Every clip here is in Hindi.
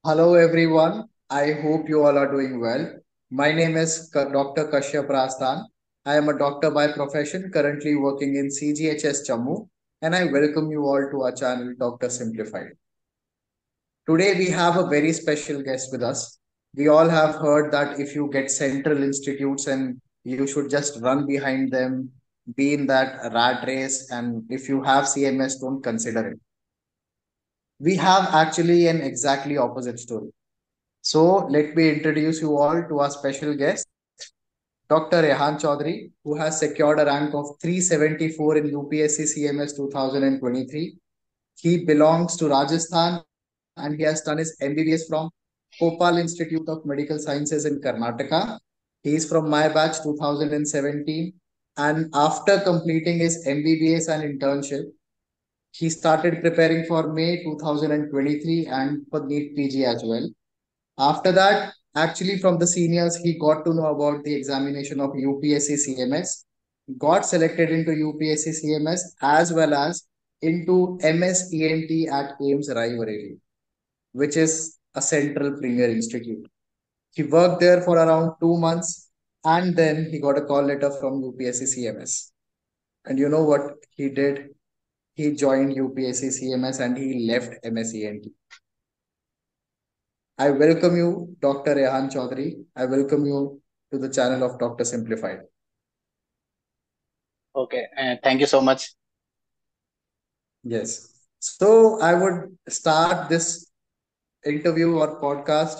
Hello everyone. I hope you all are doing well. My name is Dr. Kashyap Rasthan. I am a doctor by profession currently working in CGHS Jammu and I welcome you all to our channel Dr. Simplified. Today we have a very special guest with us. We all have heard that if you get central institutes and you should just run behind them, be in that rat race, and if you have CMS, don't consider it. We have actually an exactly opposite story. So let me introduce you all to our special guest, Dr. Rehan Chaudhary, who has secured a rank of 374 in UPSC CMS 2023. He belongs to Rajasthan and he has done his MBBS from Kopal Institute of Medical Sciences in Karnataka. He is from my batch 2017. And after completing his MBBS and internship, he started preparing for May 2023 and for NEET PG as well. After that, actually from the seniors, he got to know about the examination of UPSC CMS, got selected into UPSC CMS as well as into MS ENT at AIMS Raebareli, which is a central premier institute. He worked there for around 2 months and then he got a call letter from UPSC CMS. And you know what he did? He joined UPSC CMS and he left MSENT. I welcome you, Dr. Rehan Chaudhary. I welcome you to the channel of Dr. Simplified. Okay, thank you so much. Yes. So I would start this interview or podcast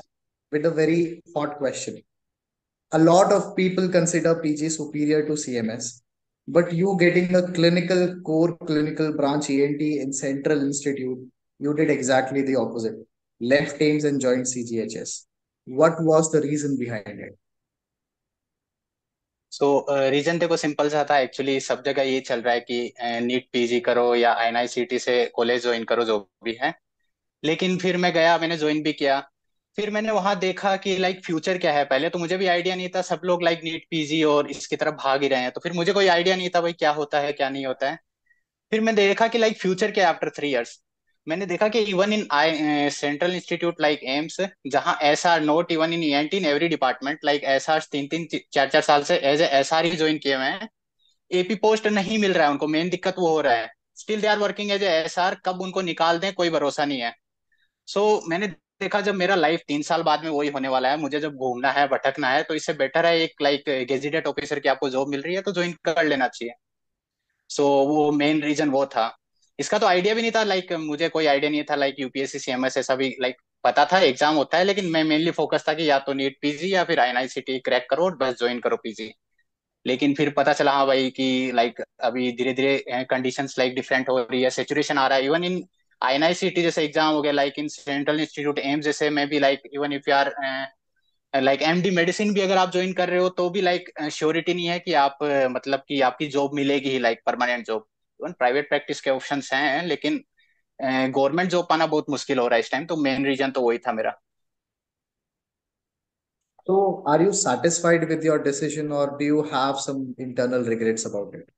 with a very hot question. A lot of people consider PG superior to CMS, but you getting a clinical core clinical branch ENT in Central Institute, you did exactly the opposite. Left AIMS and joined CGHS. What was the reason behind it? So reason देखो सिंपल सा था एक्चुअली सब जगह ये चल रहा है कि नीट पीजी करो या एनआईसीटी से कॉलेज ज्वाइन करो जो भी है। लेकिन फिर मैं गया, मैंने ज्वाइन भी किया। फिर मैंने वहां देखा कि लाइक फ्यूचर क्या है। पहले तो मुझे भी आइडिया नहीं था, सब लोग लाइक नीट पीजी और इसकी तरफ भाग ही रहे हैं, तो फिर मुझे कोई आइडिया नहीं था भाई क्या होता है क्या नहीं होता है। फिर मैं देखा कि लाइक फ्यूचर क्या आफ्टर 3 इयर्स। मैंने देखा कि even in I central institute like AIIMS, जहाँ S R not even in anti in every department, like S R 3 3 4 4 साल से एज एस आर ही ज्वाइन किए हुए हैं। एपी पोस्ट नहीं मिल रहा है उनको, मेन दिक्कत वो हो रहा है। Still they are working as S R, कब उनको निकाल दें कोई भरोसा नहीं है। सो मैंने देखा जब मेरा लाइफ 3 साल बाद में वही होने वाला है, मुझे जब घूमना है भटकना है, तो इससे बेटर है एक लाइक गेजेटेड ऑफिसर की आपको जॉब मिल रही है तो ज्वाइन कर लेना चाहिए। सो वो मेन रीजन वो था। इसका तो आइडिया भी नहीं था, लाइक मुझे कोई आइडिया नहीं था लाइक यूपीएससी सीएमएस ऐसा भी लाइक पता था एग्जाम होता है, लेकिन मैं मेनली फोकस था कि या तो नीट पीजी या फिर आईएनआईसीटी क्रैक करो और बस ज्वाइन करो पीजी। लेकिन फिर पता चला हाँ भाई कि लाइक अभी धीरे धीरे कंडीशंस लाइक डिफरेंट हो रही है, सिचुएशन आ रहा है इवन इन आईएनआईसीटी जैसे एग्जाम हो गया, like in central institute AIIMS जैसे में भी like even if you are like MD medicine भी अगर आप ज्वाइन कर रहे हो तो भी लाइक श्योरिटी नहीं है कि आप मतलब कि आपकी जॉब मिलेगी ही like permanent job. Even private practice के ऑप्शंस हैं, लेकिन गवर्नमेंट जॉब पाना बहुत मुश्किल हो रहा है इस टाइम, तो मेन रीजन तो वही था मेरा। So, are you satisfied with your decision or do you have some internal regrets about it?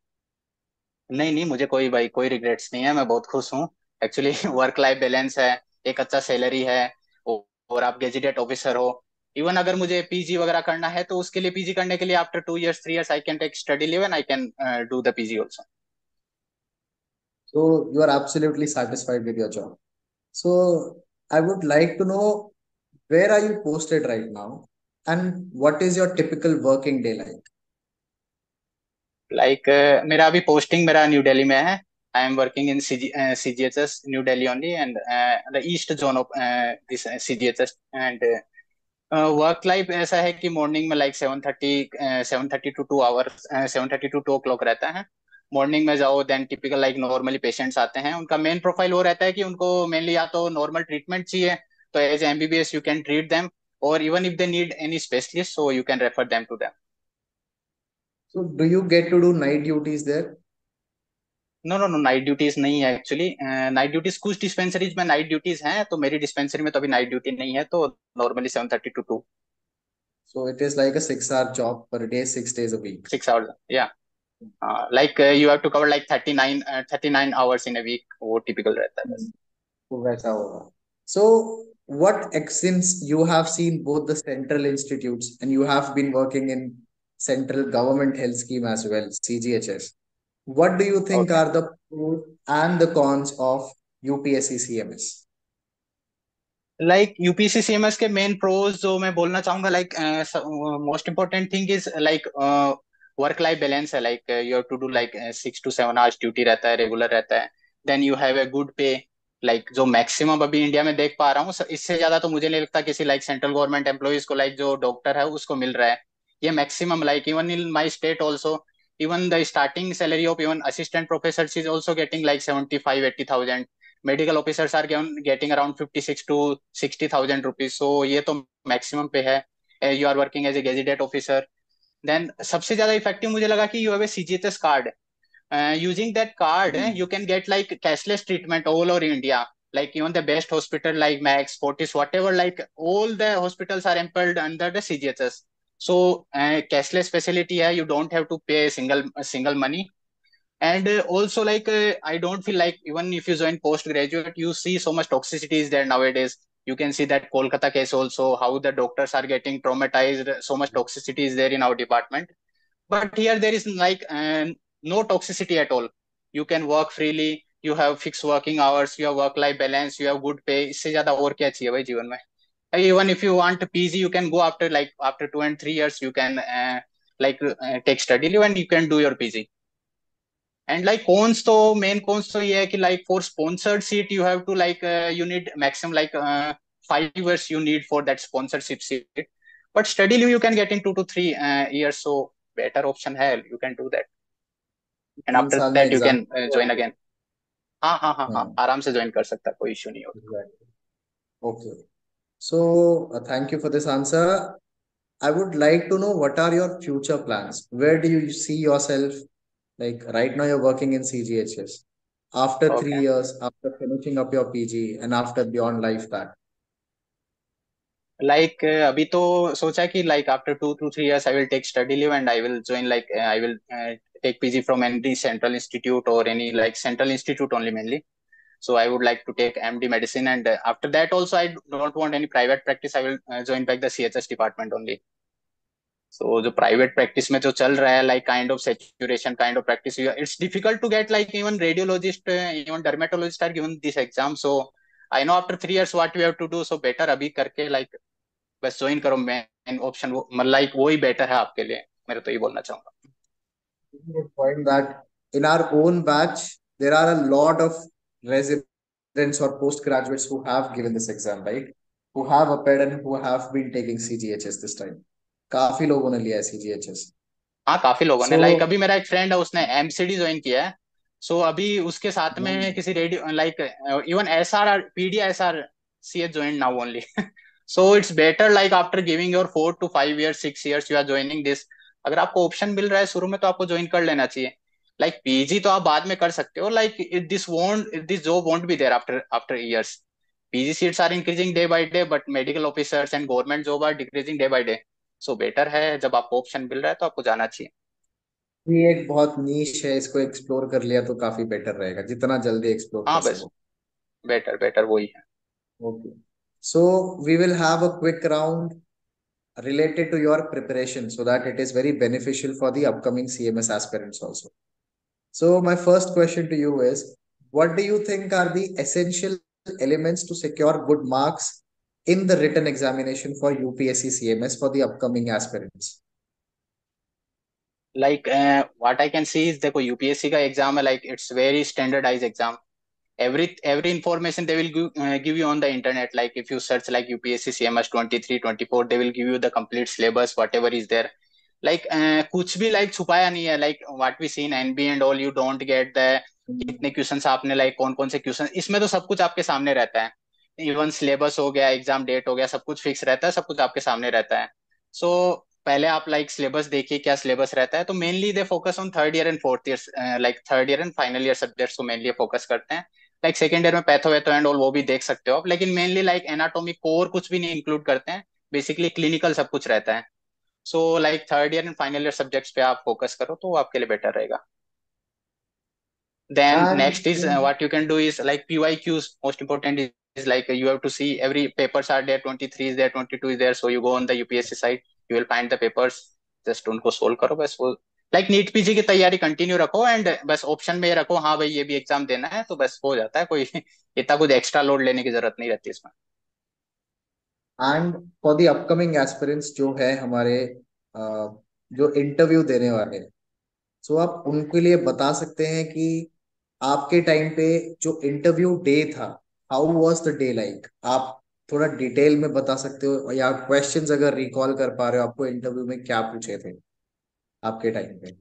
नहीं नहीं, मुझे कोई भाई कोई रिग्रेट्स नहीं है, मैं बहुत खुश हूँ। एक्चुअली वर्क लाइफ बैलेंस है, एक अच्छा सैलरी है, और आप गेजेटेड ऑफिसर हो। इवन अगर मुझे पीजी वगैरह करना है तो उसके लिए, पीजी करने के लिए after 2 years 3 years I can tech study leave and I can do the PG also. So, you are absolutely satisfied with your job. So, I would like to know where are you posted right now and what is your typical working day like? Like मेरा अभी पोस्टिंग मेरा न्यू दिल्ली में है। I am working in CGHS new Delhi only and the east zone of this CGHS. And work life ऐसा है कि मॉर्निंग में like 7:30 to 2 hours, 7:30 to 2 o'clock रहता है। मॉर्निंग में जाओ, then typical like normally patients आते हैं, उनका मेन प्रोफाइल वो रहता है कि उनको मेनली या तो नॉर्मल ट्रीटमेंट चाहिए, तो as MBBS you can treat them, और even if they need any specialist so you can refer them to. So, do you get to do night duties there? No no no, night duties नहीं है एक्चुअली। नाइट ड्यूटीज कुछ डिस्पेंसरीज में नाइट ड्यूटीज हैं, तो मेरी डिस्पेंसरी में तो अभी नाइट ड्यूटी नहीं है, तो normally 7:30 to 2। So, it is like a 6 hour job per day, 6 days a week. 6 hours या like you have to cover like 39 hours in a week, वो टिपिकल रहता है बस। तो वैसा होगा। So since you have seen both the central institutes and you have been working in central government health scheme as well, CGHS, what do you think Okay. are the pros and the cons of UPSC CMS? Like UPC CMS के मेन प्रोज जो मैं बोलना चाहूंगा, like most important thing is like work life balance है। Like you have to do like 6 to 7 hours duty रहता है, रेगुलर रहता है। Then you have a good pay. Like जो मैक्सिमम अभी इंडिया में देख पा रहा हूँ, इससे ज्यादा तो मुझे नहीं लगता किसी लाइक सेंट्रल गवर्नमेंट एम्प्लॉइज को, लाइक जो डॉक्टर है उसको मिल रहा है। ये maximum, like even in my state also, even the starting salary of even assistant professors is also getting like 75-80,000. Medical officers are getting around 56 to 60,000 rupees. So ये तो मैक्सिमम पे है। You are working as a gazetted officer. Then सबसे ज्यादा इफेक्टिव मुझे लगा कि you have a CGHS card. Using that card, Hmm. you can get like cashless treatment all over India. Like even the best hospital like Max, Fortis, whatever, like all the hospitals are employed under the CGHS. So cashless facility है, you don't have to pay a single money. And also like I don't feel like even if you join postgraduate, you see so much toxicity is there nowadays. You can see that Kolkata case also, how the doctors are getting traumatized. So much toxicity is there in our department. But here there is like no toxicity at all. You can work freely. You have fixed working hours. You have work life balance. You have good pay. इससे ज्यादा और क्या चाहिए भाई जीवन में? Even if you want PG, you can go after like after 2 and 3 years. You can take study leave and you can do your PG. And like cons तो main cons तो ये है कि like for sponsored seat you have to like you need maximum like 5 years you need for that sponsorship seat. But study leave you can get in 2 to 3 years. So better option है, you can do that. And तीन after साल में that you exam. can join again. हाँ हाँ हाँ हाँ, हाँ, आराम से ज्वाइन कर सकता है, कोई इशू नहीं होगा। exactly. Okay. So, thank you for this answer. I would like to know what are your future plans? Where do you see yourself? Like right now, you're working in CGHS. After three Okay. years, after finishing up your PG, and after beyond life that. Like अभी तो सोचा है कि like after 2 to 3 years I will take study leave and I will join like I will take PG from any central institute or any like central institute only mainly. So I would like to take MD medicine, and after that also I don't want any private practice. I will join back the CHS department only. So जो private practice में जो चल रहा है like kind of saturation kind of practice, it's difficult to get like even radiologist, even dermatologist are given this exam. So I know after 3 years what we have to do. So better अभी करके like बस ज्वाइन करो, मेन ऑप्शन वो मतलब लाइक वो ही बेटर है आपके लिए। मेरे तो ये बोलना चाहूंगा। Good point that in our own batch, there are a lot of residents or postgraduates who have given this exam, right? Who have appeared and who have been taking CGHS this time. काफी लोगों ने लिया है CGHS. हाँ काफी लोगों ने, लाइक So, अभी मेरा एक फ्रेंड है उसने एमसीडी ज्वाइन किया है। सो अभी उसके साथ में किसी radio like even SR PD SR C H join now only. So it's better like after giving your 4 to 5 years 6 years you are joining this. अगर आपको ऑप्शन मिल रहा है शुरू में तो आपको ज्वाइन कर लेना चाहिए। लाइक पीजी तो आप बाद में कर सकते हो, like this job won't be there after after years. PG seats are increasing day by day, but medical officers and government job are decreasing day by day. So better है जब आपको ऑप्शन मिल रहा है तो आपको जाना चाहिए। ये एक बहुत नीश है, इसको एक्सप्लोर कर लिया तो काफी बेटर रहेगा, जितना जल्दी एक्सप्लोर कर हाँ बस सको। बेटर बेटर वही है। Okay. So we will have a quick round related to your preparation so that it is very beneficial for the upcoming CMS aspirants also. So my first question to you is, what do you think are the essential elements to secure good marks in the written examination for UPSC CMS for the upcoming aspirants? Like what I can see is, देखो यूपीएससी का एग्जाम है, like it's very standardise exam. every information they will give you on the internet. Like if you search like UPSC CMS 23-24, they will give you the complete syllabus whatever is there. Like कुछ भी like छुपाया नहीं है। like what we see in NB and all, you don't get the कितने क्वेश्चंस आपने like कौन कौन से क्वेश्चन, इसमें तो सब कुछ आपके सामने रहता है। इवन सिलेबस हो गया, एग्जाम डेट हो गया, सब कुछ फिक्स रहता है, सब कुछ आपके सामने रहता है। सो पहले आप लाइक सिलेबस देखिए क्या सिलेबस रहता है। तो mainly they focus on third year and fourth year, like third year and final year subjects को मेनली फोकस करते हैं। लाइक सेकेंड ईयर में पैथो वैथो एंड ऑल वो भी देख सकते हो आप, लेकिन मेनली लाइक एनाटॉमी कोर कुछ भी नहीं इंक्लूड करते हैं। बेसिकली क्लिनिकल सब कुछ रहता है। So like third year and final year subjects पे आप फोकस करो तो वो आपके लिए बेटर रहेगा। Then And next is what you can do is like PYQs, most important is like you have to see every papers are there, 23 is there, 22 is there, so you go on the UPSC site, you will find the papers, just उनको सोल्व करो बस वो। लाइक नीट पीजी की तैयारी कंटिन्यू रखो एंड बस ऑप्शन में ये रखो हाँ भाई ये भी एग्जाम देना है, तो बस हो जाता है, कोई इतना कुछ एक्स्ट्रा लोड लेने की जरूरत नहीं रहती इसमें। And for the upcoming aspirants जो है हमारे जो इंटरव्यू देने वाले हैं, सो आप उनके लिए बता सकते हैं कि आपके टाइम पे जो इंटरव्यू डे था, how was the day like? आप थोड़ा डिटेल में बता सकते हो, या क्वेश्चंस अगर रिकॉल कर पा रहे हो आपको इंटरव्यू में क्या पूछे थे आपके टाइम पे?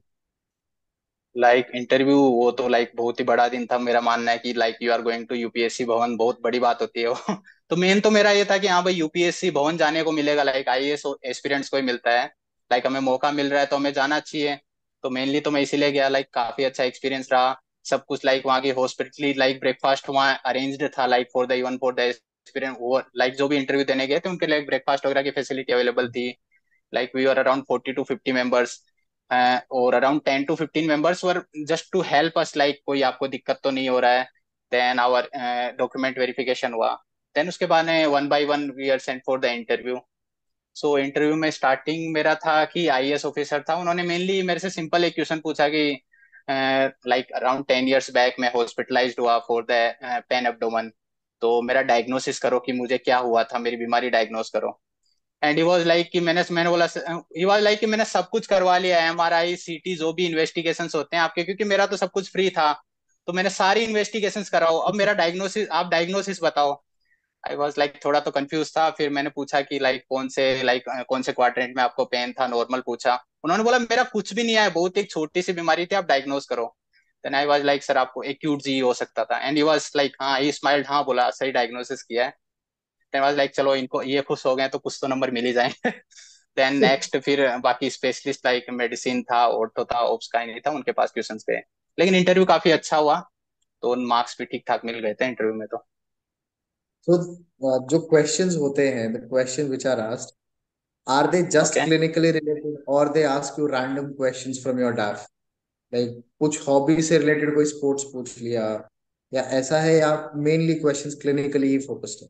लाइक इंटरव्यू वो तो लाइक बहुत ही बड़ा दिन था, मेरा मानना है कि like you are going to UPSC Bhavan, बहुत बड़ी बात होती है वो तो मेन तो मेरा ये था कि हाँ भाई यूपीएससी भवन जाने को मिलेगा, लाइक आईएएस एस्पिरेंट्स को ही मिलता है, लाइक हमें मौका मिल रहा है तो हमें जाना चाहिए। तो मेनली तो मैं इसीलिए गया, लाइक काफी अच्छा एक्सपीरियंस रहा सब कुछ, लाइक वहाँ की हॉस्पिटली, लाइक ब्रेकफास्ट वहाँ अरेंज्ड था, like for the even for the experience वो, लाइक जो भी इंटरव्यू देने गए थे उनके लिए ब्रेकफास्ट वगैरह की फैसिलिटी अवेलेबल थी। like we were around 40 to 50 members, or around 10 to 15 members were just to help us, like कोई आपको दिक्कत तो नहीं हो रहा है, then our document verification हुआ, then उसके बाद में one by one we are sent for the interview। So interview में स्टार्टिंग मेरा था कि आईएएस ऑफिसर था, उन्होंने मेनली मेरे से सिंपल एक क्वेश्चन पूछा कि लाइक अराउंड 10 years बैक मैं हॉस्पिटलाइज्ड हुआ फॉर द पेन एब्डोमन, तो मेरा डायग्नोसिस करो कि मुझे क्या हुआ था, मेरी बीमारी डायग्नोस करो। एंड ही वाज लाइक कि मैंने बोला, ही वाज लाइक कि मैंने सब कुछ करवा लिया है, एमआरआई सीटी जो भी इन्वेस्टिगेशंस होते हैं आपके, क्योंकि मेरा तो सब कुछ फ्री था, तो मैंने सारी इन्वेस्टिगेशंस कराओ, अब मेरा डायग्नोसिस, आप डायग्नोसिस बताओ। आई वाज लाइक थोड़ा तो कंफ्यूज था, फिर मैंने पूछा कि लाइक कौन से क्वाड्रेंट में आपको पेन था, नॉर्मल पूछा, उन्होंने बोला मेरा कुछ भी नहीं आया, बहुत एक छोटी सी बीमारी थी, आप डायग्नोस करो। Then I was like sir आपको एक्यूट जी हो सकता था, एंड ही वाज लाइक हाँ, ही स्माइल्ड, हाँ बोला सही डायग्नोसिस किया है। देन वाज लाइक चलो इनको ये खुश हो गए तो कुछ तो नंबर मिल ही जाएंगे देन नेक्स्ट फिर बाकी स्पेशलिस्ट लाइक मेडिसिन था, ऑर्थो था, ओब्स का ही नहीं था, उनके पास क्वेश्चंस थे। लेकिन इंटरव्यू काफी अच्छा हुआ, तो मार्क्स भी ठीक ठाक मिल गए थे इंटरव्यू में तो। तो जो क्वेश्चंस होते हैं, the question which are asked, are they just okay, clinically related और they ask you random questions from your DAF? Like कुछ हॉबी से रिलेटेड कोई स्पोर्ट्स पूछ लिया, या ऐसा है, या मेनली क्वेश्चंस क्लिनिकली ही फोकस्ड है?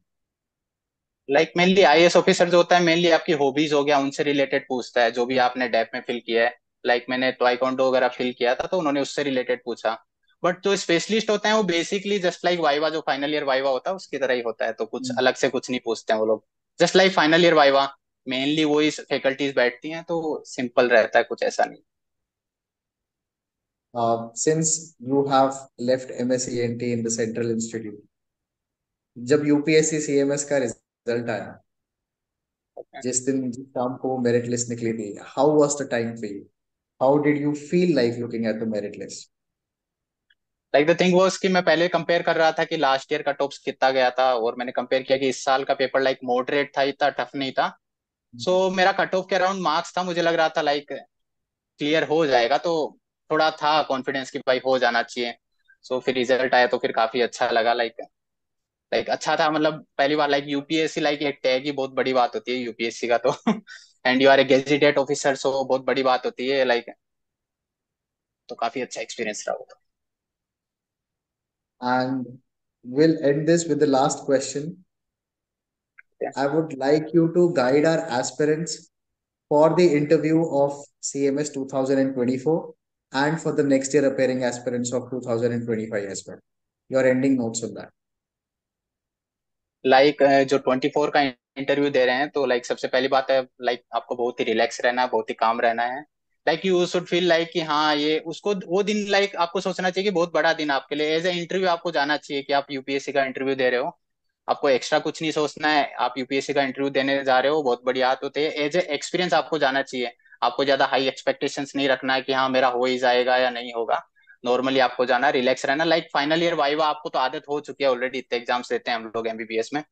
लाइक मेनली आईएएस ऑफिसर जो होता है मेनली आपकी हॉबीज हो गया उनसे रिलेटेड पूछता है, जो भी आपने डेप में फिल किया है, लाइक मैंने ताइक्वांडो वगैरह फिल किया था तो उन्होंने उससे रिलेटेड पूछा। बट जो स्पेशलिस्ट होते हैं वो बेसिकली जस्ट लाइक वाइवा, जो फाइनल ईयर वाइवा होता है उसकी तरह ही होता है, तो कुछ अलग से कुछ नहीं पूछते हैं वो लोग, just like final year viva, mainly वही फैकल्टीज बैठती हैं, तो सिंपल रहता है, कुछ ऐसा नहीं। Since you have left MSc in the Central Institute, जब यूपीएससी सीएमएस का रिजल्ट आया, जिस दिन जिस शाम को मेरिट लिस्ट निकली थी, how was the time for you? How did you feel like looking at the merit list? Like the thing was कि मैं पहले कंपेयर कर रहा था कि लास्ट ईयर का टॉप्स कितना गया था, और मैंने कंपेयर किया कि इस साल का पेपर लाइक मॉडरेट था, इतना टफ नहीं था। सो मेरा कट ऑफ के अराउंड मार्क्स था, मुझे लग रहा था लाइक क्लियर हो जाएगा, तो थोड़ा था कॉन्फिडेंस कि भाई हो जाना चाहिए। सो फिर रिजल्ट आया तो फिर काफी अच्छा लगा, लाइक लाइक अच्छा था, मतलब पहली बार लाइक यूपीएससी, लाइक एक टैग ही बहुत बड़ी बात होती है यूपीएससी का तो and you are a gazetted officer, so बहुत बड़ी बात होती है लाइक, तो काफी अच्छा एक्सपीरियंस रहा वो तो। And we'll end this with the last question. I would like you to guide our aspirants for the interview of CMS 2024 and for the next year appearing aspirants of 2025 as well. Your ending notes on that. Like जो 24 का इंटरव्यू दे रहे हैं, तो लाइक सबसे पहली बात है लाइक आपको बहुत ही रिलैक्स रहना है, बहुत ही काम रहना है, like you should feel like कि हाँ ये उसको वो दिन, लाइक आपको सोचना चाहिए कि बहुत बड़ा दिन आपके लिए, एज ए इंटरव्यू आपको जाना चाहिए कि आप यूपीएससी का इंटरव्यू दे रहे हो, आपको एक्स्ट्रा कुछ नहीं सोचना है, आप यूपीएससी का इंटरव्यू देने जा रहे हो, बहुत बड़ी बात होती है, एज ए एक्सपीरियंस आपको जाना चाहिए, आपको ज्यादा हाई एक्सपेक्टेशंस नहीं रखना है कि हाँ मेरा हो ही जाएगा या नहीं होगा, नॉर्मली आपको जाना, रिलैक्स रहना, लाइक फाइनल ईयर वाइवा आपको तो आदत हो चुकी है ऑलरेडी, इतने एग्जाम्स देते हैं हम लोग एमबीबीएस में।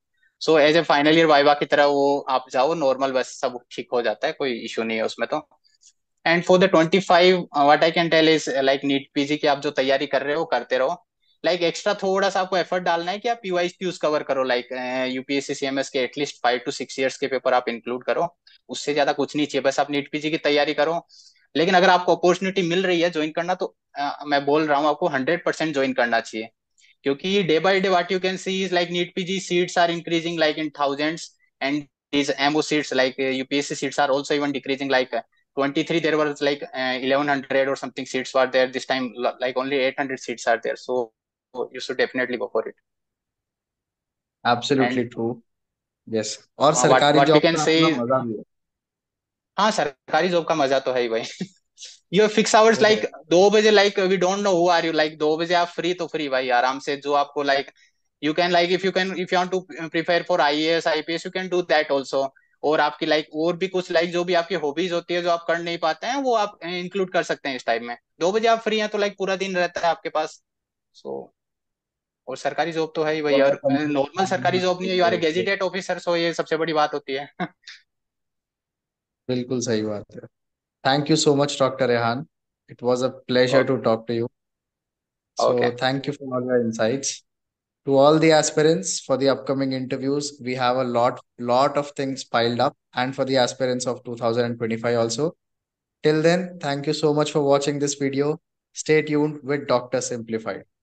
So as a final year viva की तरह वो आप जाओ नॉर्मल, बस सब ठीक हो जाता है, कोई इशू नहीं है उसमें तो। And for the 25 what I can tell is like NEET PG की आप जो तैयारी कर रहे हो करते रहो, लाइक एक्स्ट्रा थोड़ा सा आपको एफर्ट डालना है कि आप पीवाईक्यूज कवर करो, लाइक यूपीएससी सीएमएस के एटलीस्ट 5 to 6 years के पेपर आप इंक्लूड करो, उससे ज्यादा कुछ नहीं चाहिए, बस आप नीट पीजी की तैयारी करो। लेकिन अगर आपको अपॉर्चुनिटी मिल रही है ज्वाइन करना, तो मैं बोल रहा हूँ आपको 100% ज्वाइन करना चाहिए, क्योंकि day by day what you can see is like NEET PG seats are increasing like in thousands, and these MO seats like UPSC seats are also even decreasing. Like 23 there was like 1100 or something seats were there. This time like only 800 seats are there. So you should definitely go for it. Absolutely And true. Yes, और what सरकारी what we जॉब can का say अपना is, मजा भी है। हाँ सरकारी जॉब का मजा तो है ही भाई। योर फिक्स आवर्स लाइक 2 बजे, like we don't know who are you, like 2 बजे आप फ्री तो फ्री भाई आराम से, जो आपको like you can like if you want to prepare for IAS IPS you can do that also. और आपकी लाइक और भी कुछ लाइक जो भी आपकी हॉबीज होती है जो आप कर नहीं पाते हैं वो आप इंक्लूड कर सकते हैं इस टाइम में। 2 बजे आप फ्री हैं तो लाइक पूरा दिन रहता है आपके पास। सो और सरकारी जॉब तो है ही भाई, और नॉर्मल सरकारी जॉब नहीं है, you are A gazetted officer, सो ये सबसे बड़ी बात होती है। बिल्कुल सही बात है। Thank you so much doctor Rehan, it was a pleasure to talk to you. So okay. Thank you for all your insights. To all the aspirants for the upcoming interviews, we have a lot of things piled up, and for the aspirants of 2025 also. Till then, thank you so much for watching this video. Stay tuned with Dr. Simplified.